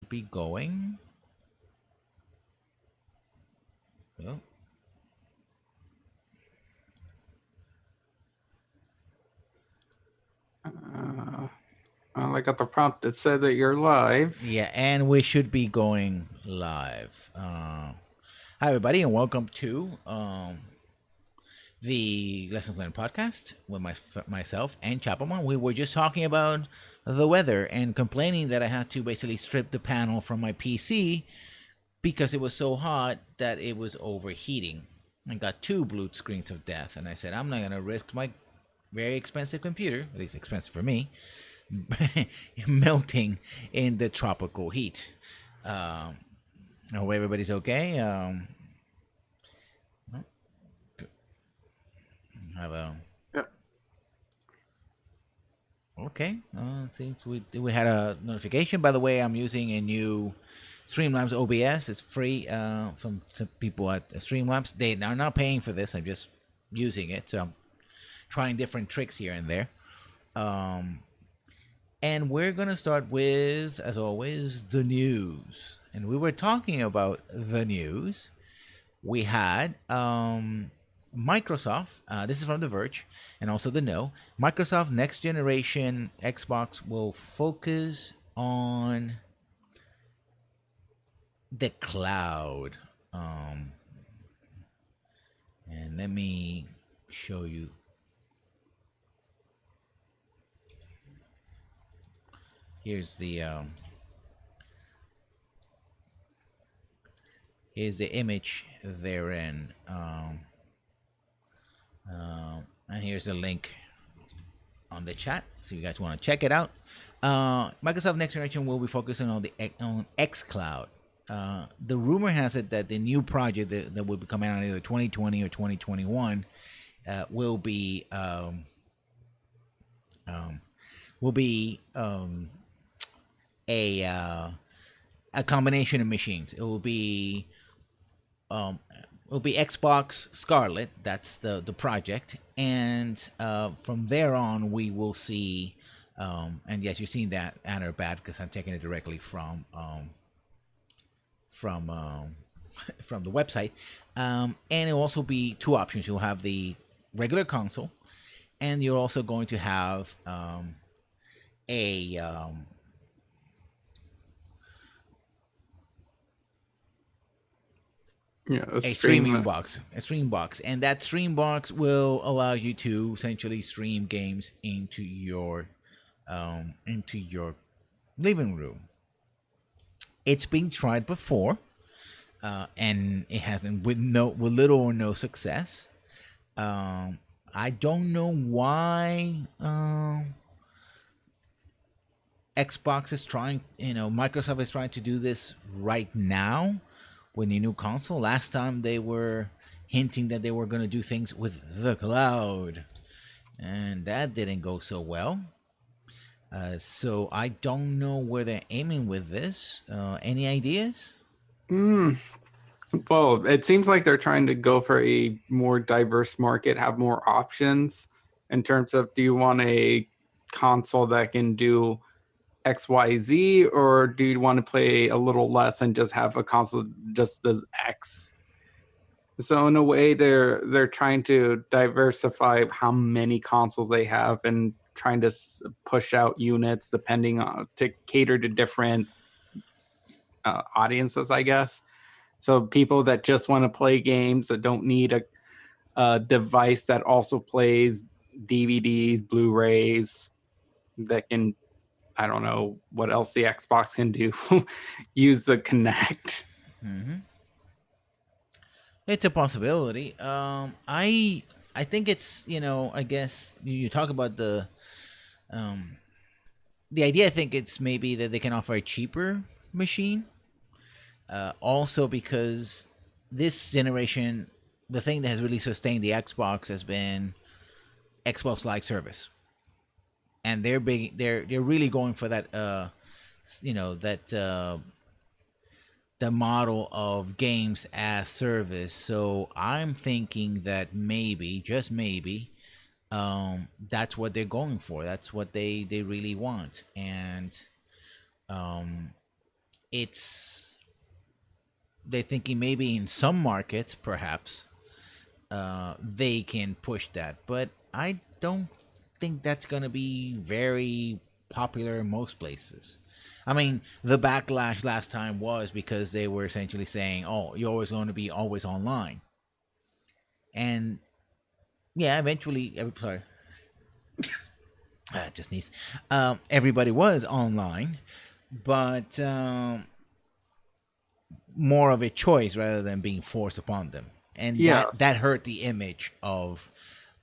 be going. Well, I got the prompt that said that you're live. yeah, and we should be going live. Hi, everybody, and welcome to the Lessons Learned podcast with myself and Chapelman. We were just talking about the weather and complaining that I had to basically strip the panel from my PC because it was so hot that it was overheating. I got two blue screens of death, and I said, I'm not going to risk my very expensive computer, at least expensive for me, melting in the tropical heat. I hope everybody's okay. Have a Yep. okay. Seems we had a notification. By the way, I'm using a new Streamlabs OBS. It's free from some people at Streamlabs. They are not paying for this. I'm just using it. So I'm trying different tricks here and there. And we're going to start with, as always, the news. And we were talking about the news. We had Microsoft, this is from The Verge, and also The No. Microsoft next generation Xbox will focus on the cloud. And let me show you. Here's the image they're in. And here's the link on the chat, so you guys want to check it out. Microsoft next generation will be focusing on the xCloud. The rumor has it that the new project that will be coming out either 2020 or 2021 will be a combination of machines. It will be Xbox Scarlet. That's the project, and from there on, we will see. And yes, you've seen that ad or bad because I'm taking it directly from from the website. And it'll also be two options. You'll have the regular console, and you're also going to have a Yeah, a streaming box, and that stream box will allow you to essentially stream games into your living room. It's been tried before, and it hasn't with little or no success. I don't know why Xbox is trying, Microsoft is trying to do this right now with the new console. Last time they were hinting that they were going to do things with the cloud, and that didn't go so well. So I don't know where they're aiming with this. Any ideas? Well, it seems like they're trying to go for a more diverse market, have more options in terms of, do you want a console that can do XYZ, or do you want to play a little less and just have a console that just does X? So in a way, they're trying to diversify how many consoles they have and trying to push out units depending on to cater to different audiences, I guess. So people that just want to play games that don't need a device that also plays DVDs, Blu-rays, that can, I don't know what else the Xbox can do, use the Kinect. It's a possibility. I think it's, I guess you talk about the idea. I think it's maybe that they can offer a cheaper machine. Also because this generation, the thing that has really sustained the Xbox has been Xbox Live service, and they're big. They're really going for that. The model of games as service. So I'm thinking that maybe, just maybe, that's what they're going for. That's what they really want. And it's they're thinking maybe in some markets, perhaps, they can push that, but I don't think that's going to be very popular in most places. I mean, the backlash last time was because they were essentially saying, "Oh, you're always going to be always online," and yeah, eventually, sorry, just needs. Everybody was online, but more of a choice rather than being forced upon them, and that Yes. that hurt the image of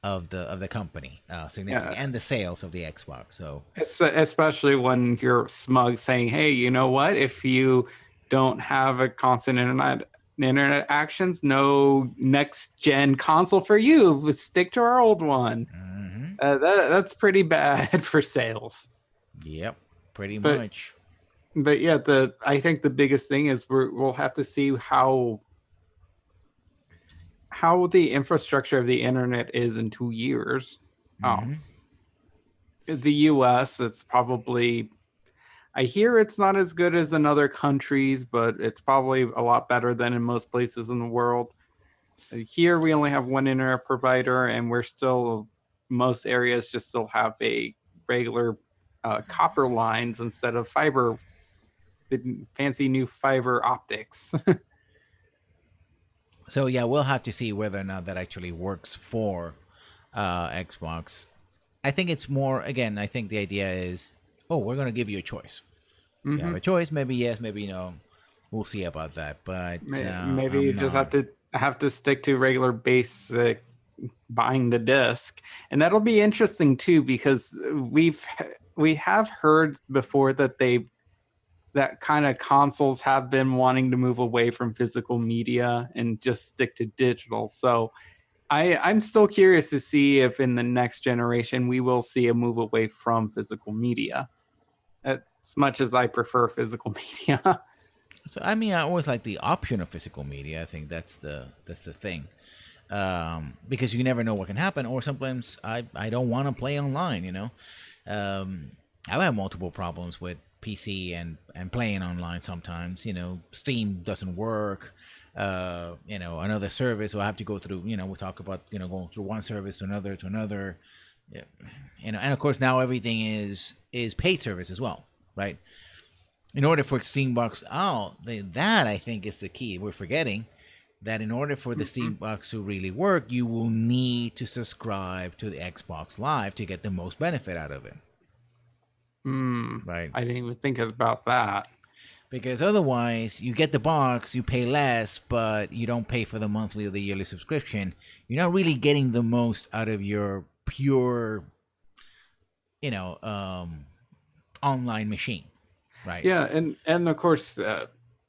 the company significantly, Yeah. and the sales of the Xbox. So Especially when you're smug saying, "Hey, you know what? If you don't have a constant internet actions, no next gen console for you. Stick to our old one." mhm. That's pretty bad for sales. Yep, pretty But much. yeah, the I think the biggest thing is we'll have to see how the infrastructure of the internet is in 2 years. Oh, Hmm. the U.S. It's probably, I hear it's not as good as in other countries, but it's probably a lot better than in most places in the world. Here we only have one internet provider, and we're still, most areas just still have a regular copper lines instead of fiber, the fancy new fiber optics. So yeah, we'll have to see whether or not that actually works for Xbox. I think it's more, again, I think the idea is, oh, we're going to give you a choice. You have Hmm. a choice, maybe yes, maybe no. We'll see about that, but Maybe you I'm just not. have to stick to regular basic buying the disc, and that'll be interesting too because we have heard before that that kind of consoles have been wanting to move away from physical media and just stick to digital. So I'm still curious to see if in the next generation we will see a move away from physical media. As much as I prefer physical media. So I mean, I always like the option of physical media. I think that's the thing, because you never know what can happen. Or sometimes I don't want to play online. Um, I've had multiple problems with PC and playing online. Sometimes Steam doesn't work. Another service, so I have to go through. We talk about going through one service to another to another. Yeah. And of course now everything is paid service as well, right? In order for Steambox, that I think is the key. We're forgetting that in order for the Mhm. Steambox to really work, you will need to subscribe to the Xbox Live to get the most benefit out of it, Hmm. right? I didn't even think about that. Because otherwise, you get the box, you pay less, but you don't pay for the monthly or the yearly subscription. You're not really getting the most out of your pure, you know, um, online machine, right? Yeah, and of course,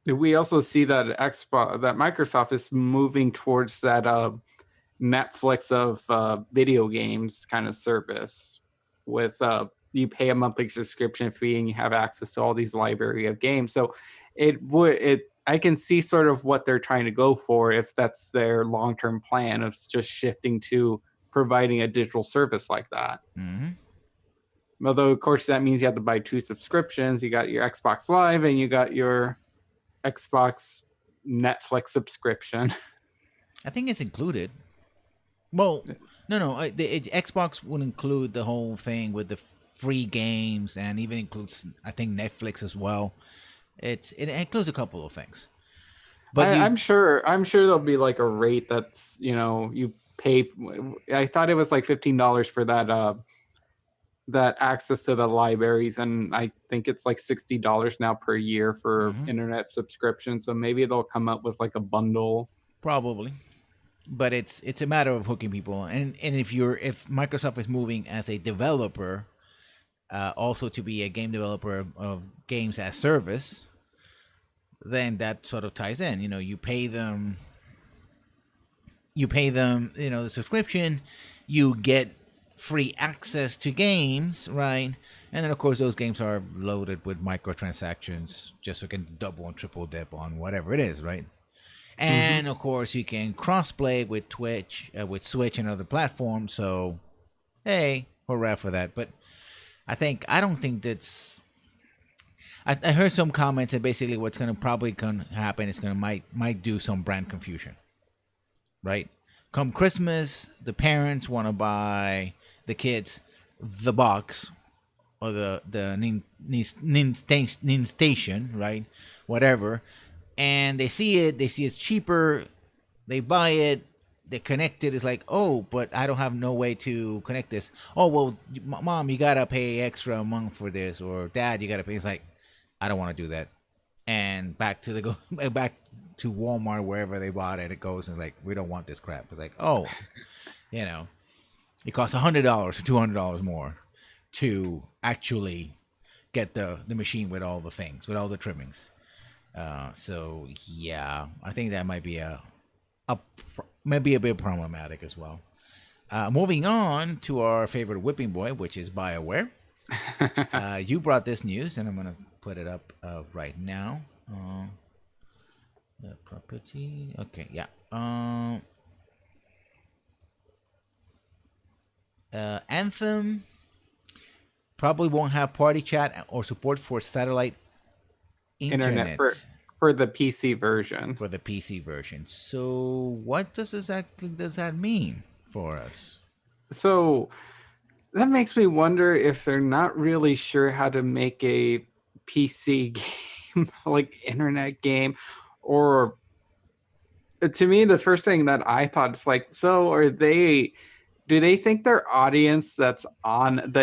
we also see that Microsoft is moving towards that Netflix of video games kind of service, with you pay a monthly subscription fee and you have access to all these library of games. So it I can see sort of what they're trying to go for if that's their long term plan of just shifting to providing a digital service like that. Hmm. Although, of course, that means you have to buy two subscriptions. You got your Xbox Live and you got your Xbox Netflix subscription. I think it's included. Well, no. Xbox would include the whole thing with the free games, and even includes, I think, Netflix as well. It includes a couple of things, but you I'm sure there'll be like a rate that's, you pay. I thought it was like $15 for that access to the libraries, and I think it's like $60 now per year for mhm, internet subscription. So maybe they'll come up with like a bundle. probably, but it's a matter of hooking people, and if Microsoft is moving as a developer, also to be a game developer of games as service, then that sort of ties in. You pay them the subscription, you get free access to games, right? And then of course those games are loaded with microtransactions just so you can double and triple dip on whatever it is, right? Hmm. And of course you can crossplay with Twitch, with Switch and other platforms. So hey, hurrah for that. But I don't think I heard some comments that basically what's gonna probably gonna happen is gonna might do some brand confusion, right? Come Christmas, the parents want to buy the kids the box or nin station, right? Whatever, and they see it's cheaper, they buy it, they connect it. It's like, oh, but I don't have no way to connect this. Oh well, mom, you gotta pay extra a month for this, or dad, you gotta pay. It's like, I don't want to do that. And back to the go back to Walmart, wherever they bought it, it goes and like, we don't want this crap. It's like, oh, you know, it costs $100 or $200 more to actually get the machine with all the things, with all the trimmings. So yeah, I think that might be a maybe a bit problematic as well. Moving on to our favorite whipping boy, which is BioWare. You brought this news, and I'm gonna put it up right now. The property, okay, yeah. Anthem probably won't have party chat or support for satellite internet for the PC version. For the PC version. So what does that mean for us? So that makes me wonder if they're not really sure how to make a PC game, like internet game, or to me, the first thing that I thought is like, so do they think their audience that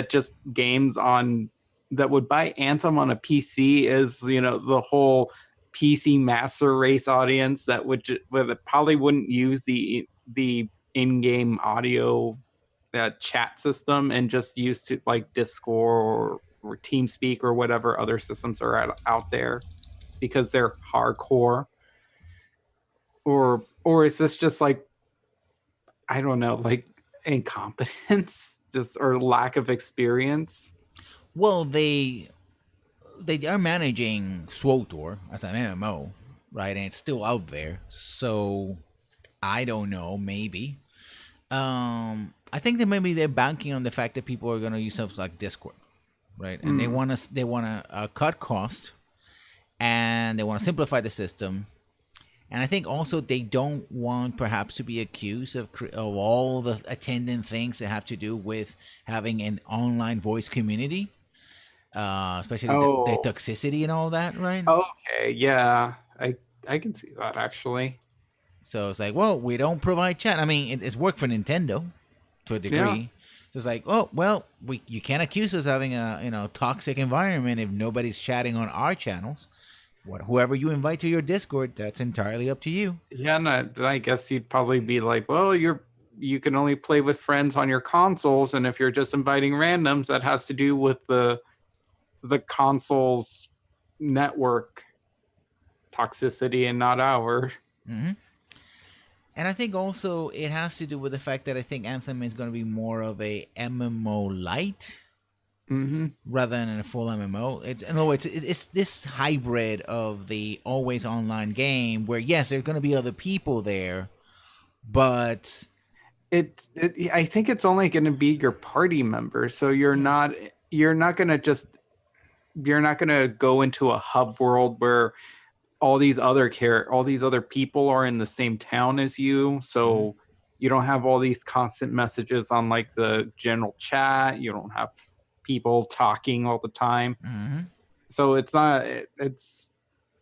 just games on, that would buy Anthem on a PC is, the whole PC master race audience that probably wouldn't use the in-game audio chat system and just used to like Discord or TeamSpeak or whatever other systems are out there because they're hardcore, or is this just like, I don't know, like incompetence just or lack of experience? Well, they are managing SWTOR as an MMO, right? And it's still out there, so I don't know, maybe. I think that maybe they're banking on the fact that people are going to use stuff like Discord, right? And they want to cut cost, and they want to simplify the system. And I think also they don't want perhaps to be accused of all the attendant things that have to do with having an online voice community, especially the toxicity and all that, right? Okay, yeah, I can see that actually. So it's like, well, we don't provide chat. I mean, it's worked for Nintendo to a degree. Yeah. So it's like, oh, well, you can't accuse us of having a toxic environment if nobody's chatting on our channels. Whoever you invite to your Discord, that's entirely up to you. Yeah, and I guess you'd probably be like, well, you can only play with friends on your consoles, and if you're just inviting randoms, that has to do with the console's network toxicity and not ours. Mm-hmm. And I think also it has to do with the fact that I think Anthem is going to be more of a MMO light. Mm-hmm. Rather than a full MMO. It's this hybrid of the always online game where yes, there are going to be other people there, but I think it's only going to be your party members. So you're not going to go into a hub world where all these other people are in the same town as you. So you don't have all these constant messages on like the general chat. You don't have people talking all the time. Mm-hmm. So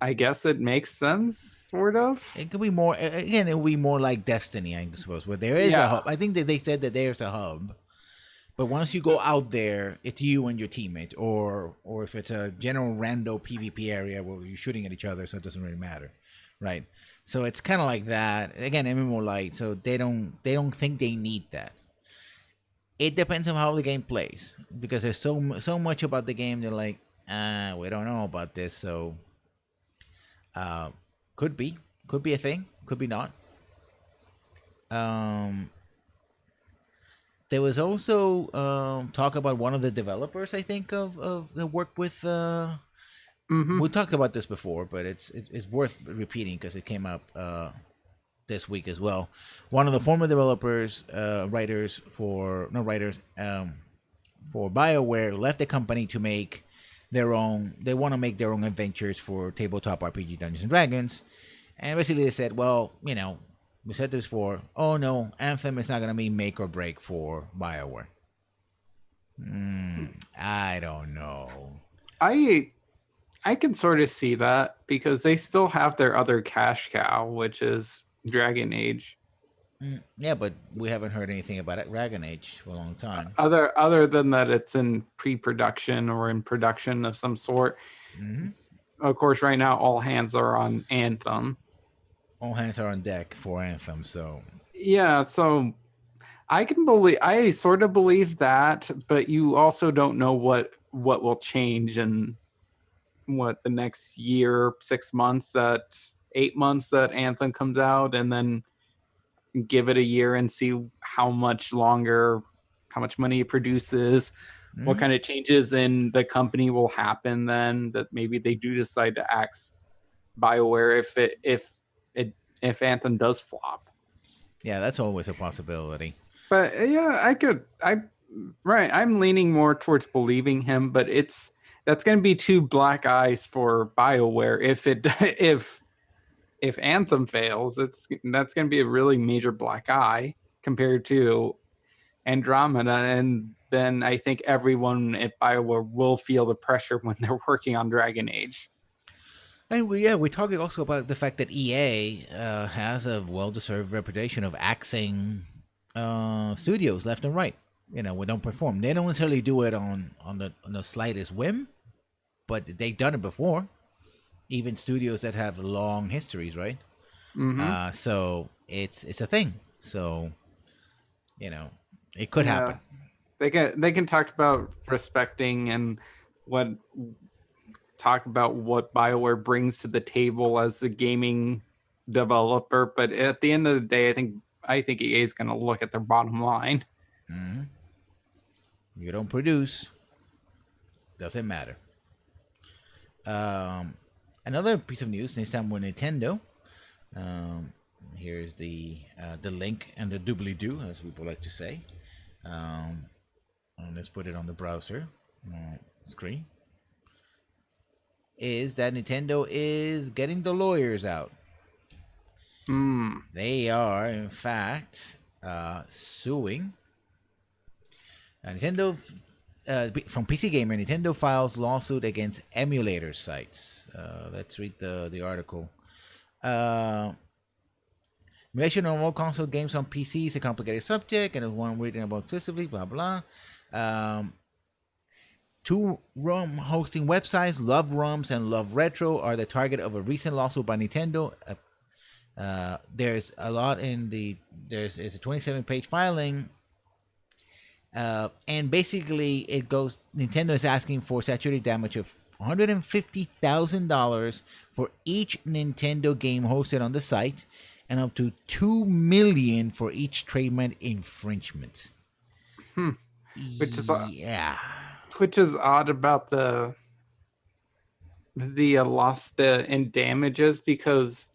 I guess it makes sense, sort of. It could be more, again, it will be more like Destiny, I suppose, where there is a hub. I think that they said that there's a hub, but once you go out there, it's you and your teammate, or if it's a general rando PvP area where you're shooting at each other, so it doesn't really matter, right? So it's kind of like that. Again, MMO light, so they don't think they need that. It depends on how the game plays, because there's so much about the game. They're like, we don't know about this, so could be a thing, could be not. There was also talk about one of the developers, I think, of the work with. We talked about this before, but it's worth repeating because it came up this week as well. One of the former developers, writers for BioWare left the company to make their own. They want to make their own adventures for tabletop RPG Dungeons and Dragons, and basically they said, well, we said this before. Oh no, Anthem is not gonna be make or break for Bioware. I don't know. I can sort of see that because they still have their other cash cow, which is Dragon Age. Yeah, but we haven't heard anything about it. Dragon Age for a long time. Other than that, it's in pre-production or in production of some sort. Mm-hmm. Of course, right now all hands are on Anthem. All hands are on deck for Anthem. So yeah, so I sort of believe that, but you also don't know what will change in what the next year, 6 months, 8 months that Anthem comes out, and then give it a year and see how much money it produces, what kind of changes in the company will happen then, that maybe they do decide to axe BioWare if Anthem does flop. Yeah, that's always a possibility. But yeah, I'm leaning more towards believing him, but that's going to be two black eyes for BioWare if Anthem fails. That's going to be a really major black eye compared to Andromeda, and then I think everyone at BioWare will feel the pressure when they're working on Dragon Age. And we're talking also about the fact that EA has a well-deserved reputation of axing studios left and right. We don't perform. They don't necessarily do it on the slightest whim, but they've done it before. Even studios that have long histories, right? Mm-hmm. So it's a thing. So it could happen. They can talk about respecting and talk about what BioWare brings to the table as a gaming developer, but at the end of the day, I think EA is going to look at their bottom line. Mm-hmm. You don't produce, doesn't matter. Another piece of news, this time with Nintendo. Here's the link and the doobly-doo, as people like to say. And let's put it on the browser screen. Is that Nintendo is getting the lawyers out. They are, in fact, suing Nintendo. From PC Gamer, Nintendo files lawsuit against emulator sites. Let's read the article. Emulation of all console games on PC is a complicated subject, and it's one reading about exclusively. Blah blah. Two ROM hosting websites, Love ROMs and Love Retro, are the target of a recent lawsuit by Nintendo. There's a lot there's a 27-page filing. And basically it goes, Nintendo is asking for statutory damage of $150,000 for each Nintendo game hosted on the site, and up to $2 million for each trademark infringement. Which is odd about the loss in damages, because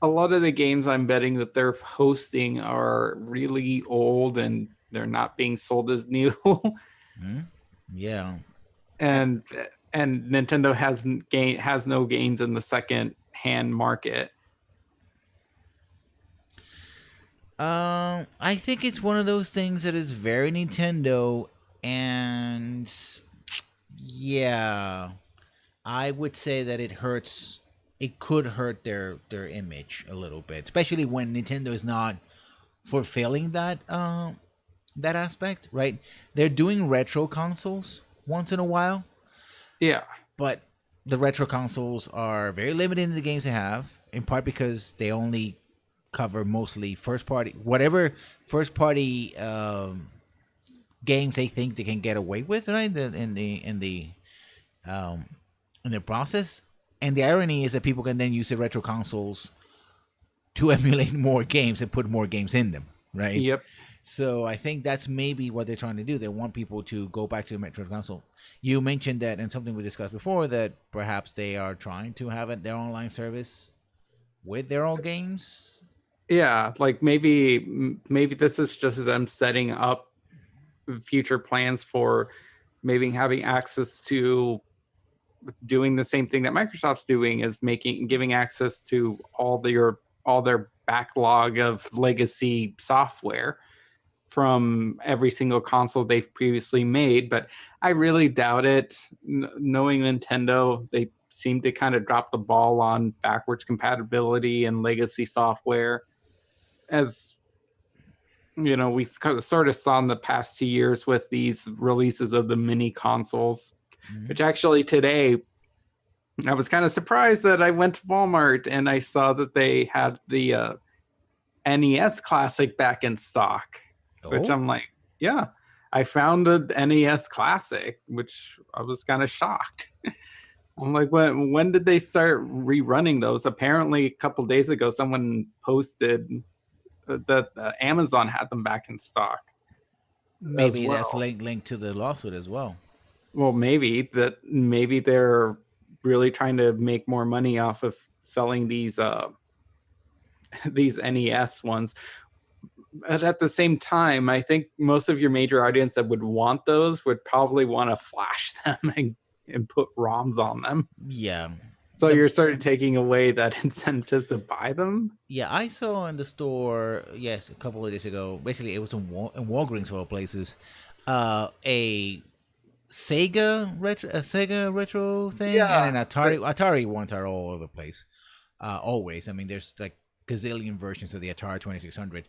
a lot of the games I'm betting that they're hosting are really old and they're not being sold as new. Yeah. And Nintendo has no gains in the second hand market. I think it's one of those things that is very Nintendo, and yeah, I would say that it hurts. It could hurt their image a little bit, especially when Nintendo is not fulfilling that aspect, right? They're doing retro consoles once in a while. Yeah. But the retro consoles are very limited in the games they have, in part because they only cover mostly first party games they think they can get away with, right? In the process. And the irony is that people can then use the retro consoles to emulate more games and put more games in them, right? Yep. So I think that's maybe what they're trying to do. They want people to go back to the retro console. You mentioned that, and something we discussed before, that perhaps they are trying to have their online service with their own games. Yeah, like maybe this is just them setting up future plans for maybe having access to doing the same thing that Microsoft's doing, is giving access to all their backlog of legacy software from every single console they've previously made. But I really doubt it. Knowing Nintendo, they seem to kind of drop the ball on backwards compatibility and legacy software. As you know, we sort of saw in the past 2 years with these releases of the mini consoles, which actually today I was kind of surprised that I went to Walmart and I saw that they had the NES Classic back in stock, which Oh, I'm like, yeah, I found a NES Classic, which I was kind of shocked. I'm like, when did they start rerunning those? Apparently, a couple days ago, someone posted that Amazon had them back in stock as maybe that's well. linked to the lawsuit as well. Well, maybe they're really trying to make more money off of selling these these NES ones. But at the same time, I think most of your major audience that would want those would probably want to flash them and put ROMs on them. Yeah. So The you're sort of taking away that incentive to buy them. Yeah, I saw in the store, yes, a couple of days ago. Basically, it was in Walgreens of all places. A Sega retro thing, and Yeah. an Atari ones are all over the place. Always. I mean, there's like gazillion versions of the Atari 2600.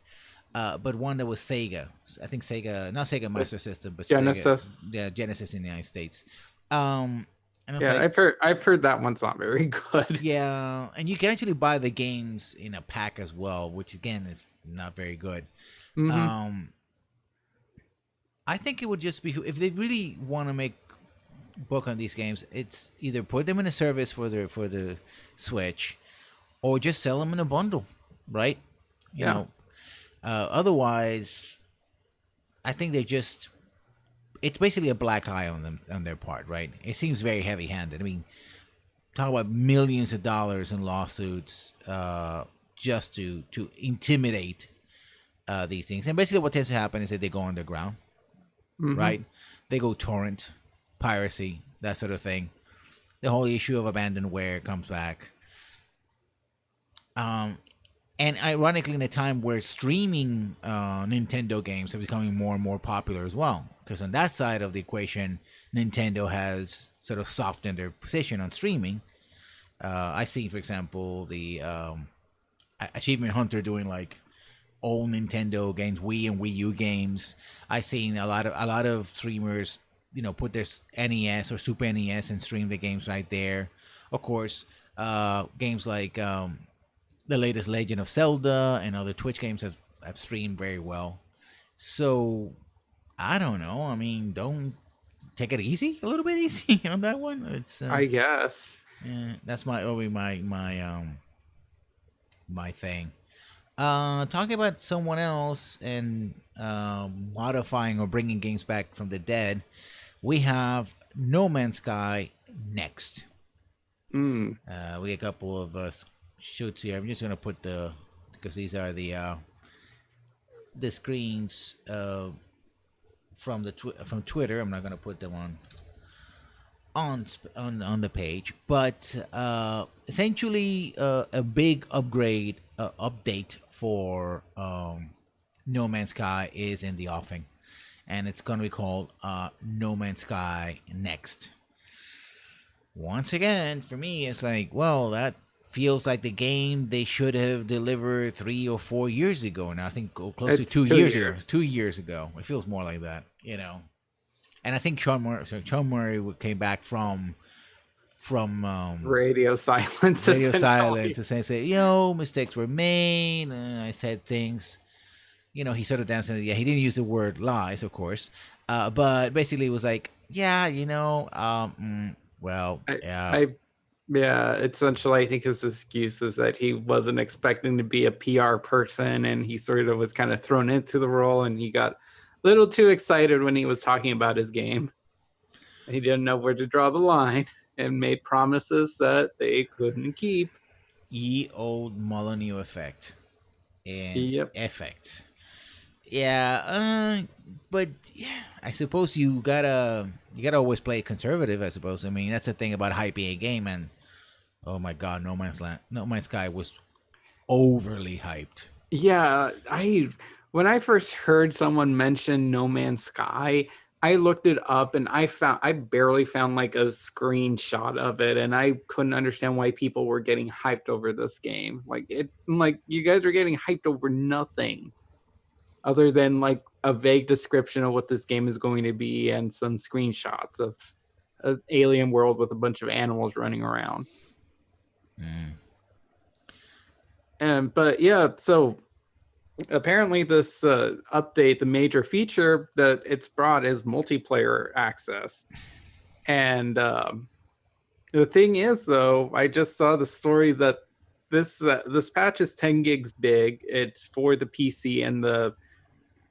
But one that was Sega. I think Sega, not Sega The Master System, but Sega, Genesis. yeah, Genesis in the United States. And I was Yeah, like, I've heard that one's not very good. yeah, and you can actually buy the games in a pack as well, which again is not very good. Hmm. Um, I think it would just be if they really want to make book on these games, it's either put them in a service for the Switch, or just sell them in a bundle, right? You Yeah. know, otherwise, I think they just it's basically a black eye on them on their part, right? It seems very heavy handed. I mean, talk about millions of dollars in lawsuits just to intimidate these things. And basically, what tends to happen is that they go underground, Hmm. right? They go torrent, piracy, that sort of thing. The whole issue of abandonware comes back. Um, and ironically, in a time where streaming Nintendo games are becoming more and more popular as well, because on that side of the equation, Nintendo has sort of softened their position on streaming. I see, for example, the Achievement Hunter doing like old Nintendo games, Wii and Wii U games. I've seen a lot of streamers, put their NES or Super NES and stream the games right there. Of course, games like the latest Legend of Zelda and other Twitch games have streamed very well. So I don't know. I mean, don't take it easy, a little bit easy on that one. It's I guess. that's my thing. Talking about someone else and modifying or bringing games back from the dead, we have No Man's Sky next. Mm. We get a couple of shoots here. I'm just gonna put because these are the screens from from Twitter. I'm not gonna put them on the page, but essentially a big update for No Man's Sky is in the offing, and it's going to be called No Man's Sky Next. Once again, for me, it's like, well, that feels like the game they should have delivered 3 or 4 years ago. Now I think close to It's 2 years ago. years. 2 years ago, it feels more like that, And I think Sean Murray came back from Radio silence, radio essentially. silence to say, mistakes were made. I said things. He sort of danced. Yeah, he didn't use the word lies, of course, but basically it was like, yeah, well, I, yeah, I, yeah, essentially, I think his excuse is that he wasn't expecting to be a PR person, and he sort of was kind of thrown into the role, and he got a little too excited when he was talking about his game. He didn't know where to draw the line and made promises that they couldn't keep. ye old Molyneux effect and Yep. effect. Yeah, but yeah, I suppose you gotta always play conservative. I suppose. I mean, that's the thing about hyping a game. And oh my God, No Man's Sky was overly hyped. Yeah, I when I first heard someone mention No Man's Sky, I looked it up and I barely found like a screenshot of it, and I couldn't understand why people were getting hyped over this game. Like you guys are getting hyped over nothing other than like a vague description of what this game is going to be and some screenshots of an alien world with a bunch of animals running around. Mm. And but yeah, so apparently this update, the major feature that it's brought is multiplayer access. And the thing is, though, I just saw the story that this patch is 10 gigs big. It's for the PC and the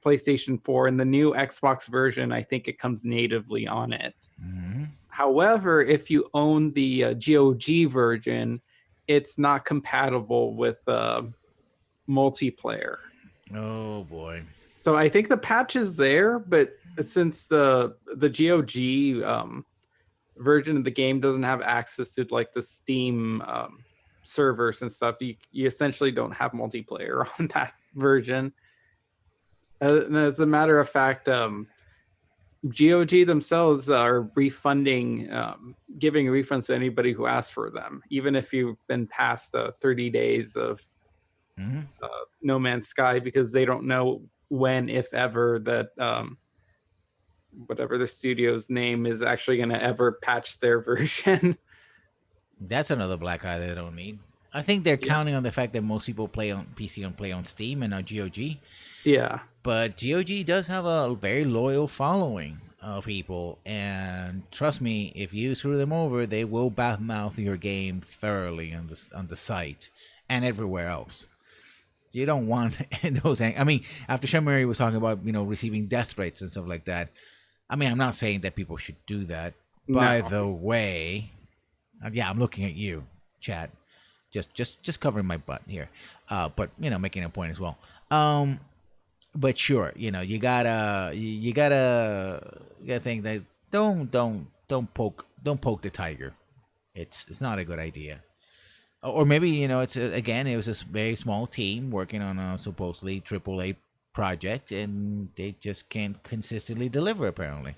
PlayStation 4, and the new Xbox version, I think it comes natively on it. Hmm. However, if you own the GOG version, it's not compatible with multiplayer. Oh boy. So I think the patch is there, but since the GOG version of the game doesn't have access to like the Steam servers and stuff, you essentially don't have multiplayer on that version. And as a matter of fact, GOG themselves are refunding, giving refunds to anybody who asks for them, even if you've been past the 30 days of Hmm. No Man's Sky, because they don't know when, if ever, that whatever the studio's name is actually going to ever patch their version. That's another black eye they don't need. I think they're Yeah. counting on the fact that most people play on PC and play on Steam and not GOG. Yeah. But GOG does have a very loyal following of people, and trust me, if you screw them over, they will badmouth your game thoroughly on the site and everywhere else. You don't want those. I mean, after Shamiri was talking about receiving death threats and stuff like that. I mean, I'm not saying that people should do that. By No. the way, yeah, I'm looking at you, chat. Just covering my butt here, but making a point as well. But sure, you gotta think that don't poke the tiger. It's not a good idea. Or maybe again it was a very small team working on a supposedly AAA project, and they just can't consistently deliver apparently,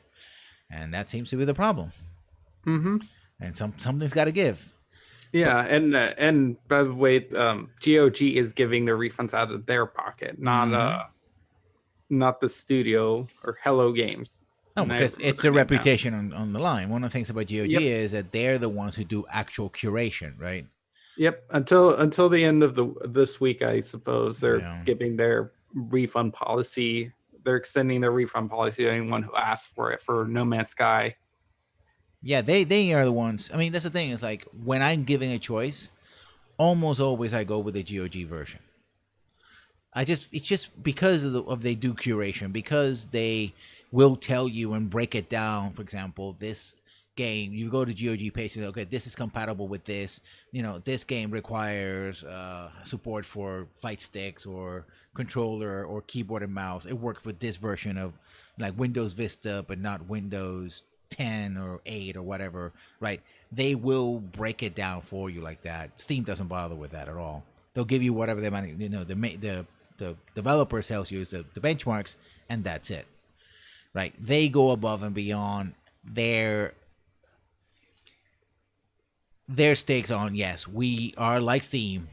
and that seems to be the problem. Mm-hmm. And something's got to give. But Yeah, and by the way, GOG is giving the refunds out of their pocket, mhm. not the studio or Hello Games. No, And I because remember it's their a name now. reputation on the line. One of the things about GOG Yep. is that they're the ones who do actual curation, right? Yep. Until the end of this week, I suppose they're Yeah. giving their refund policy. They're extending their refund policy to anyone who asks for it for No Man's Sky. Yeah, they are the ones. I mean, that's the thing. Is like when I'm giving a choice, almost always I go with the GOG version. It's just because of they do curation, because they will tell you and break it down. For example, this game, you go to GOG page and say, okay, this is compatible with this. This game requires support for fight sticks or controller or keyboard and mouse. It works with this version of like Windows Vista, but not Windows 10 or 8 or whatever, right? They will break it down for you like that. Steam doesn't bother with that at all. They'll give you whatever they want. The developer tells you is the benchmarks, and that's it, right? They go above and beyond their stakes on, yes, we are like Steam,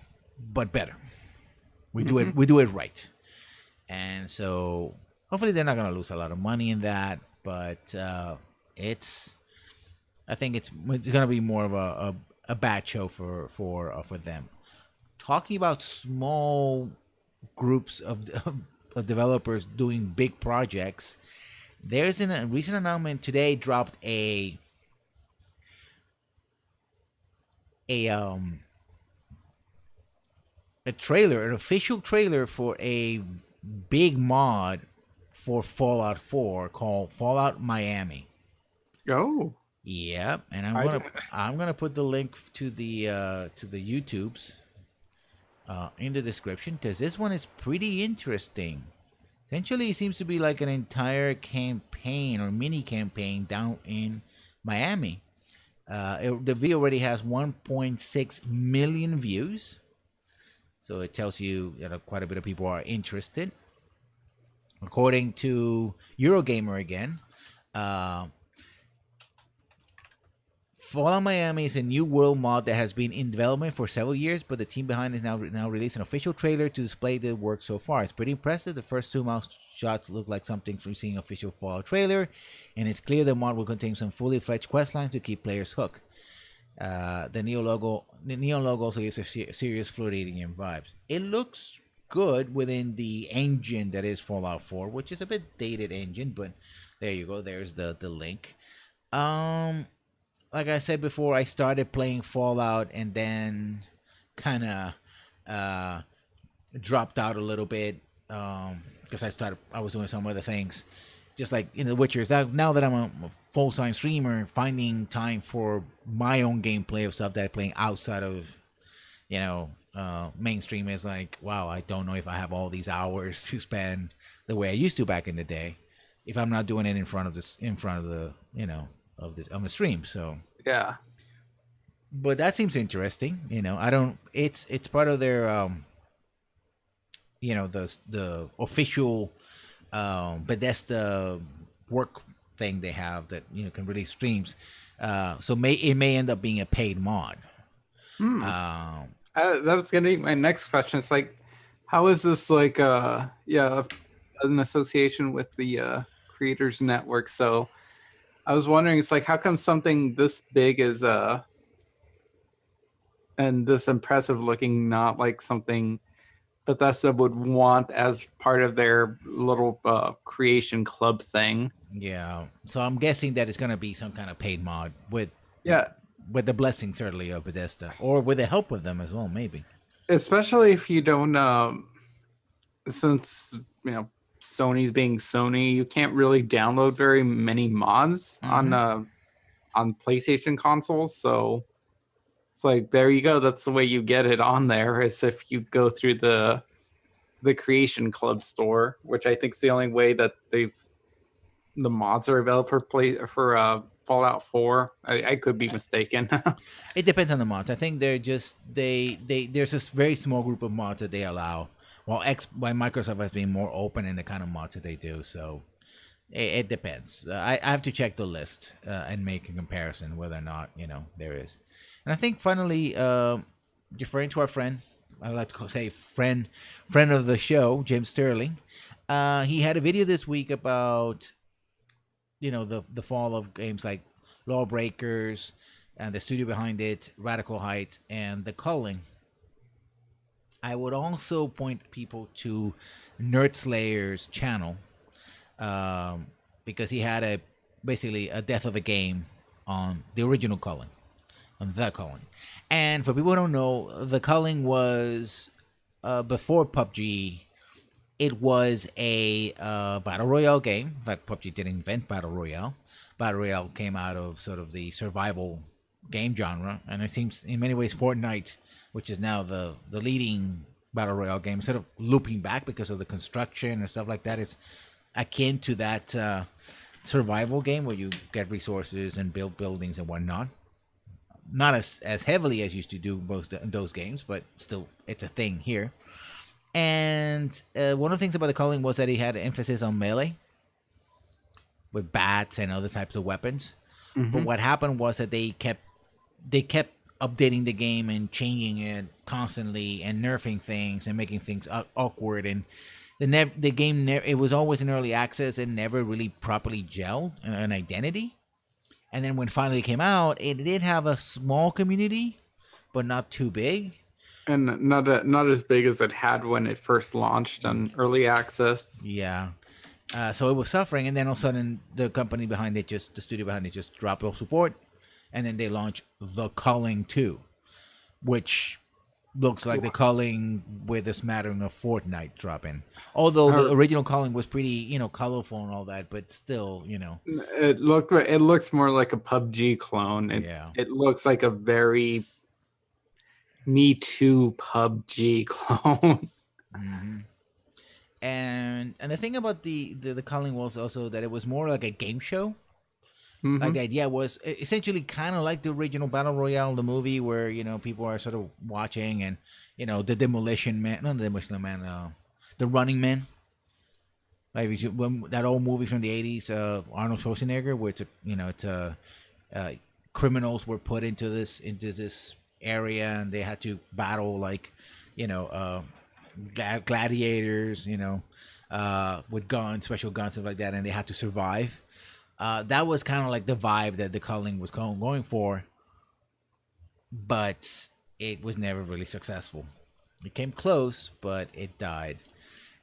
but better. We do Mm-hmm. it. We do it right, and so hopefully they're not gonna lose a lot of money in that. But it's, I think it's gonna be more of a bad show for them. Talking about small groups of developers doing big projects, there's a recent announcement today dropped a um a trailer, an official trailer for a big mod for Fallout 4 called Fallout Miami. Oh, Yep, and I'm I gonna don't- I'm gonna put the link to the YouTubes in the description because this one is pretty interesting. Essentially, it seems to be like an entire campaign or mini campaign down in Miami. The video already has 1.6 million views, so it tells you that quite a bit of people are interested. According to Eurogamer again, uh, Fallout Miami is a new world mod that has been in development for several years, but the team behind it now released an official trailer to display the work so far. It's pretty impressive. The first two mouse shots look like something from seeing an official Fallout trailer, and it's clear the mod will contain some fully fledged quest lines to keep players hooked. The neon logo also gives a serious Floridian vibes. It looks good within the engine that is Fallout 4, which is a bit dated engine, but there you go. There's the link. Like I said before, I started playing Fallout and then kind of dropped out a little bit because I was doing some other things, just like in The Witchers. Now that I'm a full-time streamer, finding time for my own gameplay of stuff that I'm playing outside of, mainstream is like, wow, I don't know if I have all these hours to spend the way I used to back in the day, if I'm not doing it in front of the of the stream. So Yeah. but that seems interesting. I don't. It's part of their the official Bethesda work thing they have that can release streams. So it may end up being a paid mod. That was gonna be my next question. It's like, how is this like an association with the Creators Network? So I was wondering, it's like, how come something this big is and this impressive looking, not like something Bethesda would want as part of their little creation club thing? Yeah. So I'm guessing that it's gonna be some kind of paid mod with Yeah, the blessing certainly of Bethesda, or with the help of them as well, maybe. especially if you don't, since Sony's being Sony, you can't really download very many mods on PlayStation consoles. So it's like, there you go. That's the way you get it on there, is if you go through the Creation Club store, which I think is the only way that the mods are available for Fallout 4. I could be mistaken. It depends on the mods. I think they're just there's this very small group of mods that they allow, while Microsoft has been more open in the kind of mods that they do. So it depends. I have to check the list and make a comparison whether or not there is. And I think finally, referring to our friend, I like to say friend of the show, Jim Sterling. He had a video this week about the fall of games like Lawbreakers and the studio behind it, Radical Heights, and The Culling. I would also point people to Nerdslayer's channel because he had basically a death of a game on the original Culling, on The Culling. And for people who don't know, The Culling was before PUBG. It was a battle royale game. In fact, PUBG didn't invent battle royale. Battle royale came out of sort of the survival game genre, and it seems in many ways Fortnite, which is now the leading battle royale game, instead of looping back because of the construction and stuff like that, it's akin to that survival game where you get resources and build buildings and whatnot. Not as heavily as used to do most in those games, but still, it's a thing here. And one of the things about The Culling was that he had an emphasis on melee with bats and other types of weapons. But what happened was that they kept updating the game and changing it constantly and nerfing things and making things awkward. And the game it was always in early access and never really properly gelled an identity. And then when it finally came out, it did have a small community, but not too big. And not as big as it had when it first launched on early access. Yeah. So it was suffering, and then all of a sudden the studio behind it just dropped all support, and then they launched The Culling 2, which looks like The Culling with a smattering of Fortnite dropping. Although the original Culling was pretty, colorful and all that, but still, It looks more like a PUBG clone. It looks like a very Me Too PUBG clone. And the thing about the Calling was also that it was more like a game show. Like Hmm. the idea was essentially kind of like the original Battle Royale, the movie, where people are sort of watching, and the Demolition Man, not the Demolition Man, the Running Man, like that old movie from the '80s, Arnold Schwarzenegger, where uh, criminals were put into this area, and they had to battle like you know uh, gladiators, with guns, special guns, stuff like that, and they had to survive. That was kind of like the vibe that the Culling was going for, but it was never really successful. It came close, but it died.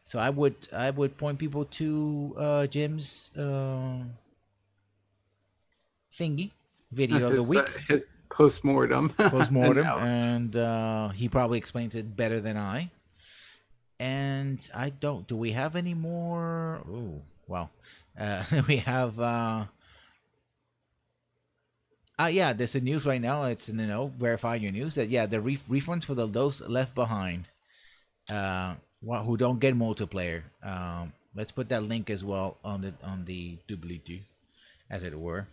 So I would point people to Jim's thingy video of the week, His post-mortem postmortem, analysis. and he probably explains it better than I. And I don't. Do we have any more? Ooh, well, we have. Yeah, there's a news right now. It's verifying your news that the refunds for those left behind, who don't get multiplayer. Let's put that link as well on the doobly-doo, as it were.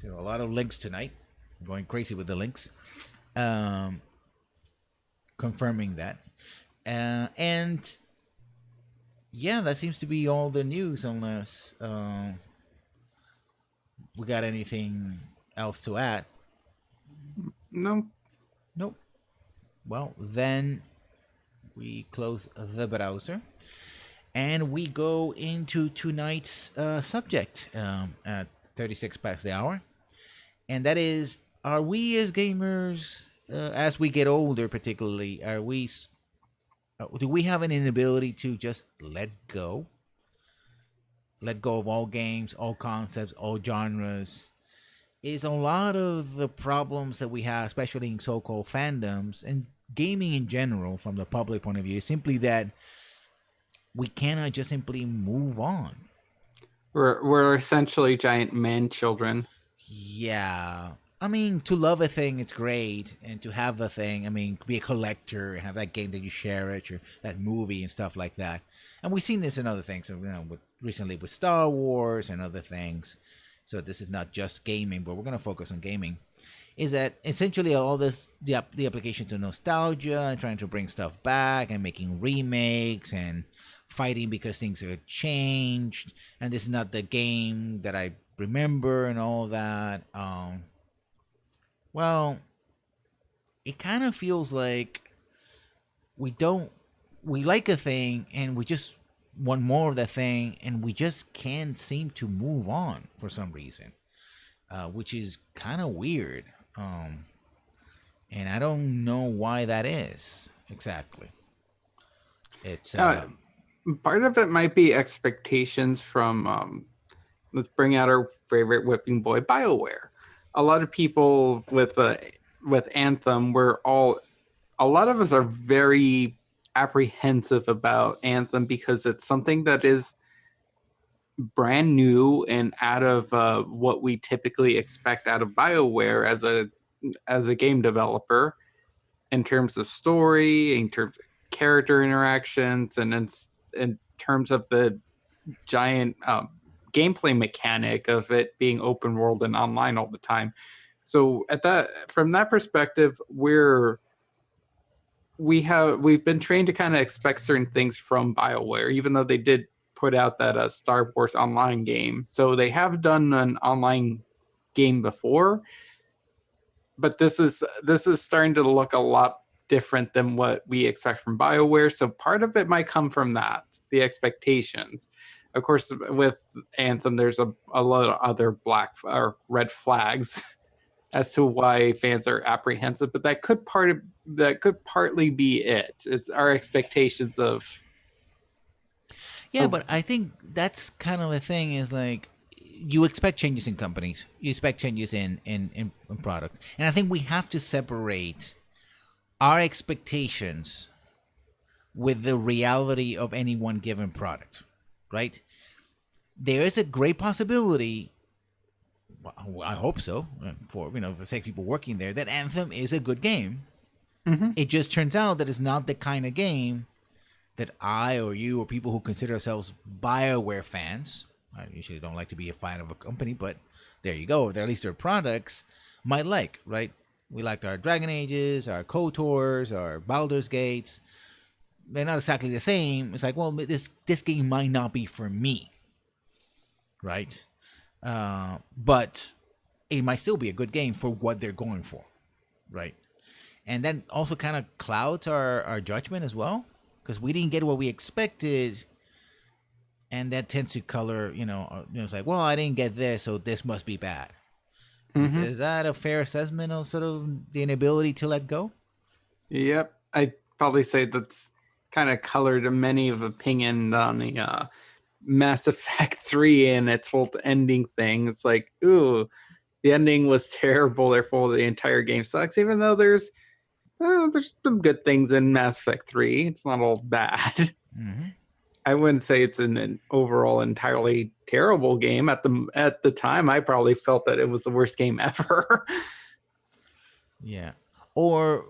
So a lot of links tonight. I'm going crazy with the links. Um, Confirming that. And yeah, that seems to be all the news, unless we got anything else to add. No. Nope. Well, then we close the browser and we go into tonight's subject at 36 past the hour. And that is, are we as gamers, as we get older, particularly, do we have an inability to just let go? Let go of all games, all concepts, all genres, is a lot of the problems that we have, especially in so-called fandoms and gaming in general, from the public point of view, is simply that we cannot just simply move on. We're essentially giant man children. Yeah. I mean, to love a thing, it's great, and to have the thing, I mean, be a collector and have that game that you share it, or that movie and stuff like that. And we've seen this in other things, recently with Star Wars and other things. So this is not just gaming, but we're going to focus on gaming. Is that essentially all this the applications of nostalgia and trying to bring stuff back and making remakes and fighting because things have changed, and this is not the game that I remember and all that. Well, it kind of feels like we don't we like a thing and we just want more of that thing, and we just can't seem to move on for some reason, which is kind of weird. And I don't know why that is exactly. It's Part of it might be expectations from let's bring out our favorite whipping boy, BioWare. A lot of people with Anthem, a lot of us are very apprehensive about Anthem because it's something that is brand new and out of what we typically expect out of BioWare as a game developer, in terms of story, in terms of character interactions, and in terms of the giant gameplay mechanic of it being open world and online all the time. So from that perspective, we've been trained to kind of expect certain things from BioWare, even though they did put out that Star Wars online game. So they have done an online game before, but this is starting to look a lot different than what we expect from BioWare. So part of it might come from that, the expectations. Of course, with Anthem, there's a lot of other black or red flags as to why fans are apprehensive, but that could partly be it. It's our expectations of. Yeah, but I think that's kind of the thing, is like, you expect changes in companies, you expect changes in product, and I think we have to separate our expectations with the reality of any one given product, right? There is a great possibility, I hope for the sake of people working there, that Anthem is a good game. Mm-hmm. It just turns out that it's not the kind of game that I or you or people who consider ourselves BioWare fans, I usually don't like to be a fan of a company, but there you go, they're at least their products, might like, right? We liked our Dragon Ages, our KOTORs, our Baldur's Gates. They're not exactly the same. It's like, well, this game might not be for me, right? But it might still be a good game for what they're going for, right? And that also kind of clouds our judgment as well, because we didn't get what we expected, and that tends to color, it's like, well, I didn't get this, so this must be bad. Is that a fair assessment of sort of the inability to let go? Yep. I'd probably say that's kind of colored many of opinion on the Mass Effect 3 and its whole ending thing. It's like, ooh, the ending was terrible, therefore the entire game sucks, even though there's some good things in Mass Effect 3. It's not all bad. Mm-hmm. I wouldn't say it's an overall entirely terrible game. At the time, I probably felt that it was the worst game ever. Yeah. Or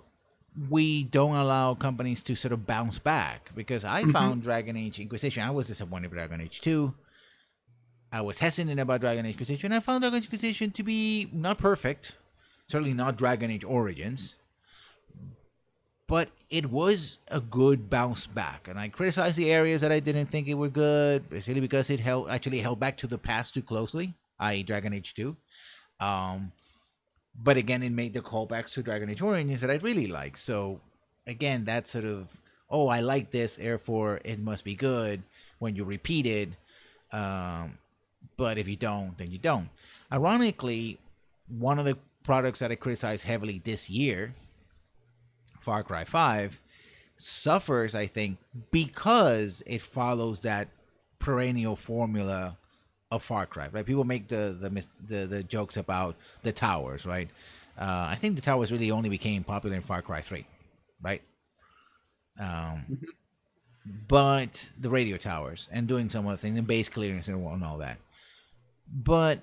we don't allow companies to sort of bounce back, because I found Dragon Age Inquisition. I was disappointed with Dragon Age 2. I was hesitant about Dragon Age Inquisition. I found Dragon Age Inquisition to be not perfect, certainly not Dragon Age Origins, but it was a good bounce back. And I criticized the areas that I didn't think it were good, especially because it actually held back to the past too closely, i.e. Dragon Age 2. But again, it made the callbacks to Dragon Age Origins that I really like. So again, that sort of, oh, I like this, therefore it must be good when you repeat it. But if you don't, then you don't. Ironically, one of the products that I criticized heavily this year, Far Cry 5, suffers, I think, because it follows that perennial formula of Far Cry, right? People make the jokes about the towers, right? I think the towers really only became popular in Far Cry 3, right? But the radio towers and doing some other things and base clearance and all that. But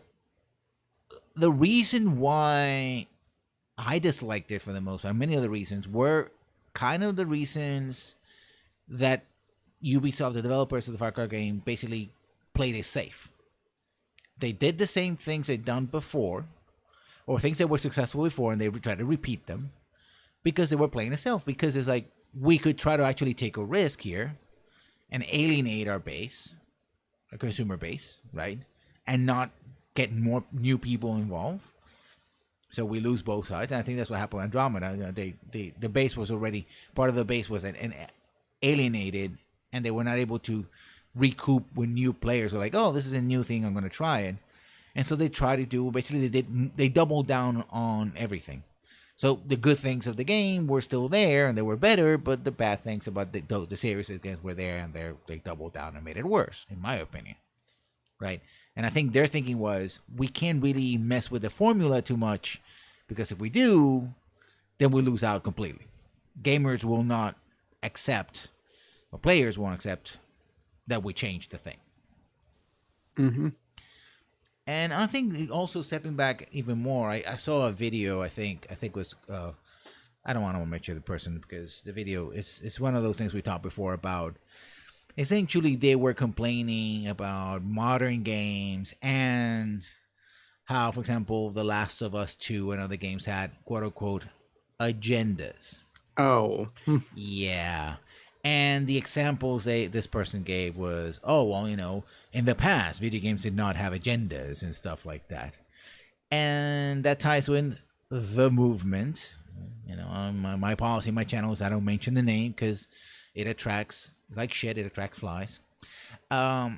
the reason why I disliked it for the most part, many other reasons, were kind of the reasons that Ubisoft, the developers of the Far Cry game, basically played it safe. They did the same things they'd done before, or things that were successful before, and they tried to repeat them because they were playing it safe. Because it's like, we could try to actually take a risk here and alienate our base, our consumer base, right? And not get more new people involved. So we lose both sides. And I think that's what happened with Andromeda. The base was already, part of the base was an alienated, and they were not able to recoup with new players. They're like, oh, this is a new thing, I'm going to try it. And so they tried to do, basically they doubled down on everything. So the good things of the game were still there and they were better, but the bad things about the series games were there, and they doubled down and made it worse, in my opinion. Right? And I think their thinking was, we can't really mess with the formula too much, because if we do, then we lose out completely. Gamers will not accept, or players won't accept, that we change the thing. Mm-hmm. And I think also, stepping back even more, I saw a video, I think was, I don't want to mention the person, because the video, it's one of those things we talked before about. Essentially, they were complaining about modern games and how, for example, The Last of Us 2 and other games had, quote-unquote, agendas. Oh. Yeah. And the examples this person gave was, oh, well, in the past, video games did not have agendas and stuff like that. And that ties with the movement. My policy, my channel is I don't mention the name, because it attracts, like shit, it attracts flies. Again,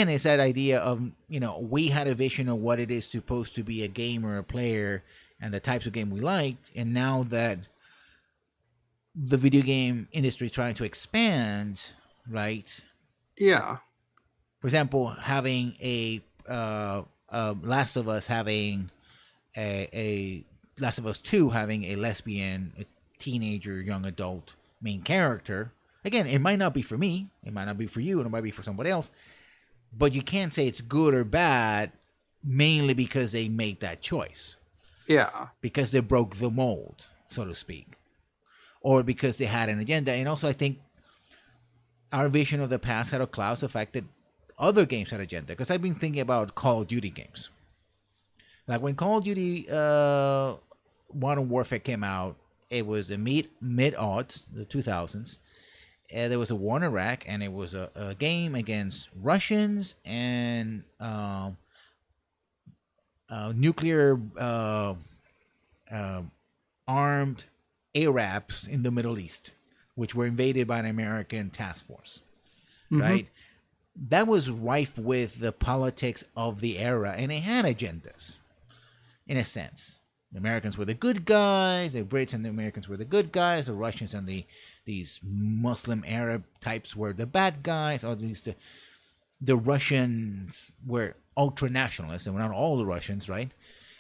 it's that idea of, we had a vision of what it is supposed to be a gamer, a player, and the types of game we liked. And now that the video game industry is trying to expand, right? Yeah. For example, having a Last of Us having a Last of Us 2 having a lesbian, a teenager, young adult main character. Again, it might not be for me, it might not be for you, and it might be for somebody else. But you can't say it's good or bad mainly because they made that choice. Yeah. Because they broke the mold, so to speak. or because they had an agenda. And also, I think our vision of the past Shadow Clouds affected other games had agenda. Because I've been thinking about Call of Duty games. Like when Call of Duty Modern Warfare came out, it was the mid-aughts, the 2000s. There was a war in Iraq, and it was a game against Russians and nuclear armed Arabs in the Middle East, which were invaded by an American task force, right? That was rife with the politics of the era, and it had agendas, in a sense. The Americans were the good guys, the Brits and the Americans were the good guys, the Russians and these Muslim Arab types were the bad guys, or at least the Russians were ultra nationalists, and not all the Russians, right?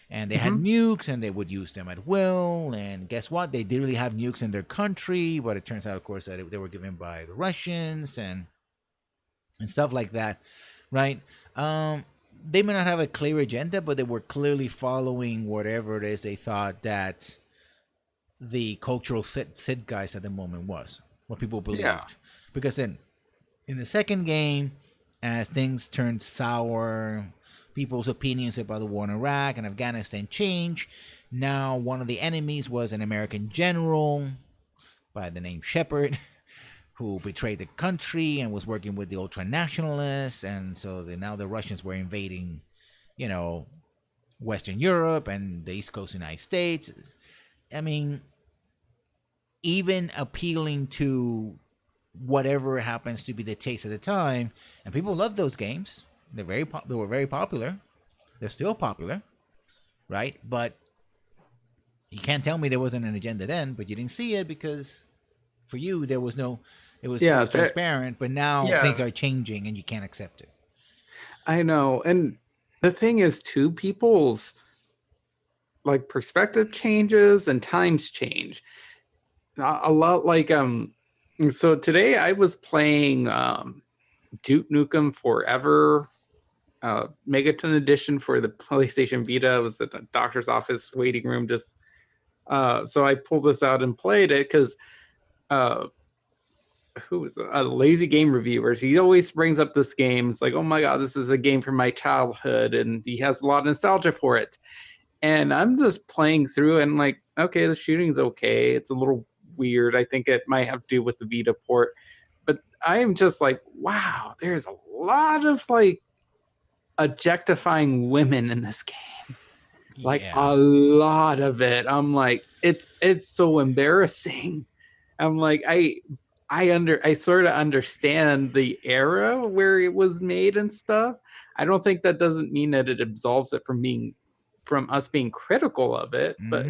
And they had nukes, and they would use them at will. And guess what? They did really have nukes in their country, but it turns out, of course, that they were given by the Russians and stuff like that, right? They may not have a clear agenda, but they were clearly following whatever it is they thought that the cultural zeitgeist at the moment was, what people believed. Yeah. Because then, in the second game, as things turned sour, people's opinions about the war in Iraq and Afghanistan changed. Now, one of the enemies was an American general by the name Shepard, who betrayed the country and was working with the ultra-nationalists. And so now the Russians were invading, Western Europe and the East Coast of the United States. I mean, even appealing to whatever happens to be the taste at the time. And people love those games. They were very popular. They're still popular, right? But you can't tell me there wasn't an agenda then, but you didn't see it because for you there was no. It was transparent, but now things are changing and you can't accept it. I know, and the thing is, too, people's perspective changes and times change a lot. So today I was playing Duke Nukem Forever. Megaton Edition for the PlayStation Vita. I was at a doctor's office waiting room so I pulled this out and played it because who was a Lazy Game Reviewers, he always brings up this game. It's like, oh my god, this is a game from my childhood, and he has a lot of nostalgia for it. And I'm just playing through and like, okay, the shooting's okay. It's a little weird. I think it might have to do with the Vita port. But I am just like, wow, there's a lot of objectifying women in this game. A lot of it. I'm like, it's so embarrassing. I'm like, I sort of understand the era where it was made and stuff. I don't think that doesn't mean that it absolves it from us being critical of it, but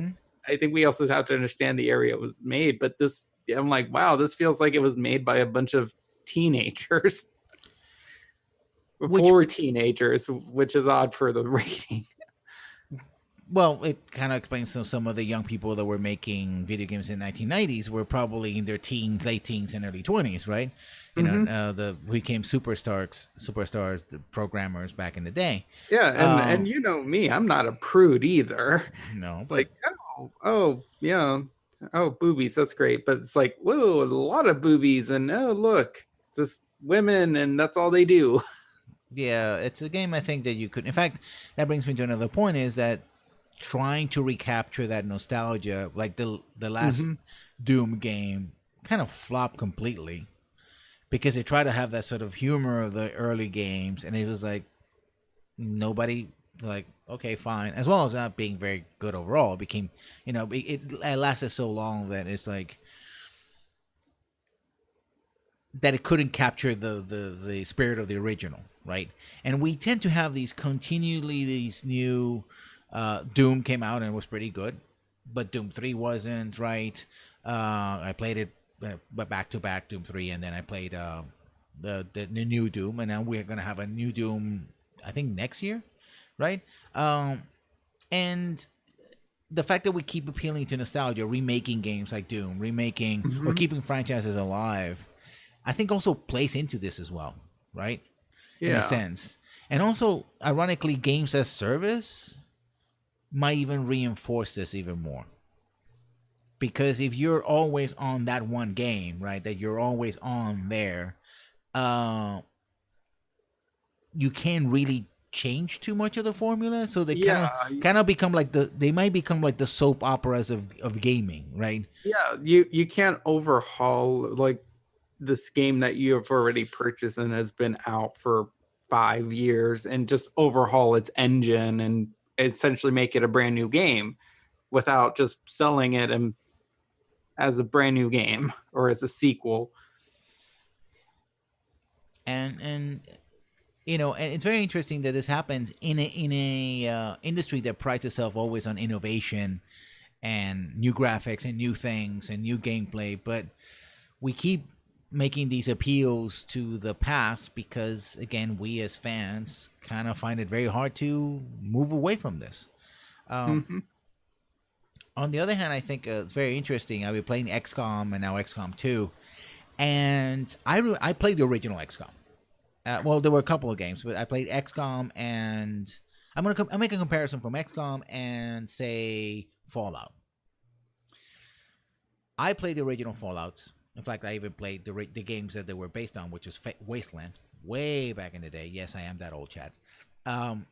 I think we also have to understand the area it was made. But I'm like, wow, this feels like it was made by a bunch of teenagers. For teenagers, which is odd for the rating. Well, it kind of explains some of the young people that were making video games in the 1990s were probably in their teens, late teens, and early 20s, right? We became superstars, the programmers back in the day. Yeah, and you know me, I'm not a prude either. No, it's like, boobies, that's great, but it's like, whoa, a lot of boobies, and look, just women, and that's all they do. Yeah, it's a game I think that you could. In fact, that brings me to another point: is that trying to recapture that nostalgia, like the last Doom game, kind of flopped completely because they tried to have that sort of humor of the early games, and it was like nobody okay, fine. As well as not being very good overall, it became it lasted so long that it's like that it couldn't capture the spirit of the original, right? And we tend to have these new. Doom came out and was pretty good, but Doom 3 wasn't, right? I played it back to back, Doom 3, and then I played the new Doom, and now we're gonna have a new Doom, I think next year, right? And the fact that we keep appealing to nostalgia, remaking games like Doom, or keeping franchises alive, I think also plays into this as well, right? Yeah. In a sense, and also ironically, games as service might even reinforce this even more. because if you're always on that one game, right, that you're always on there, uh, you can't really change too much of the formula. So they kind Yeah, of become like they might become like the soap operas of gaming, right? yeah. You can't overhaul like this game that you have already purchased and has been out for 5 years and just overhaul its engine and essentially make it a brand new game without just selling it and as a brand new game or as a sequel. And and it's very interesting that this happens in a industry that prides itself always on innovation and new graphics and new things and new gameplay, but we keep making these appeals to the past because again we as fans kind of find it very hard to move away from this. um, Hmm. on the other hand, I think it's very interesting. I've been playing XCOM and now XCOM 2, and I played the original XCOM. Well, there were a couple of games, but I played XCOM, and I'll make a comparison from XCOM and say Fallout. I played the original Fallouts. In fact, I even played the games that they were based on, which was Wasteland, way back in the day. Yes, I am that old, Chad. Um,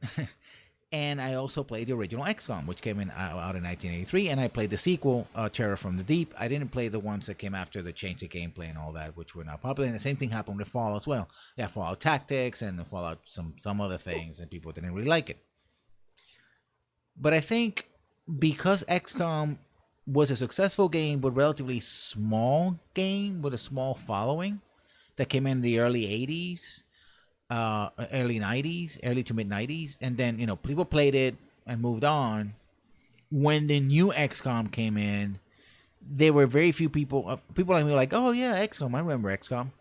and I also played the original XCOM, which came out in 1983, and I played the sequel, Terror from the Deep. I didn't play the ones that came after the change of gameplay and all that, which were not popular. And the same thing happened with Fallout as well. Yeah, Fallout Tactics and the Fallout some other things, and people didn't really like it. But I think because XCOM was a successful game, but relatively small game with a small following that came in the early 80s, early 90s, early to mid 90s, and then people played it and moved on. When the new XCOM came in, there were very few people. People like me were like, "Oh yeah, XCOM, I remember XCOM,"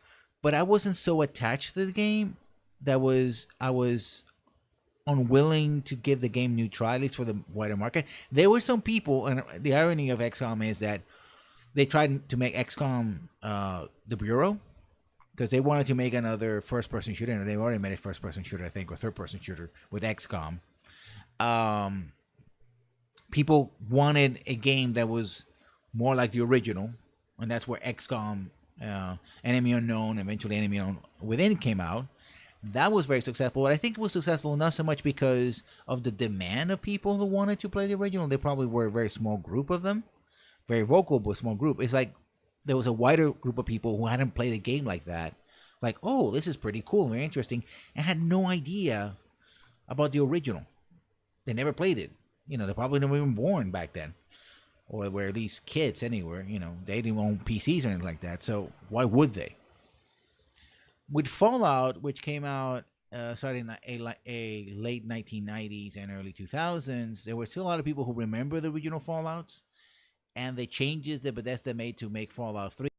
but I wasn't so attached to the game that I was unwilling to give the game new try, at least for the wider market. There were some people, and the irony of XCOM is that they tried to make XCOM the Bureau because they wanted to make another first-person shooter, and they already made a first-person shooter, I think, or third-person shooter with XCOM. Um, People wanted a game that was more like the original, and that's where XCOM, Enemy Unknown, eventually Enemy Unknown Within came out. That was very successful. But I think it was successful not so much because of the demand of people who wanted to play the original. They probably were a very small group of them, very vocal but small group. It's like there was a wider group of people who hadn't played a game like that. Like, oh, this is pretty cool, very interesting, and had no idea about the original. They never played it. They probably never even born back then, or were at least kids anywhere. They didn't own PCs or anything like that. So why would they? With Fallout, which came out starting in a late 1990s and early 2000s, there were still a lot of people who remember the original Fallouts and the changes that Bethesda made to make Fallout 3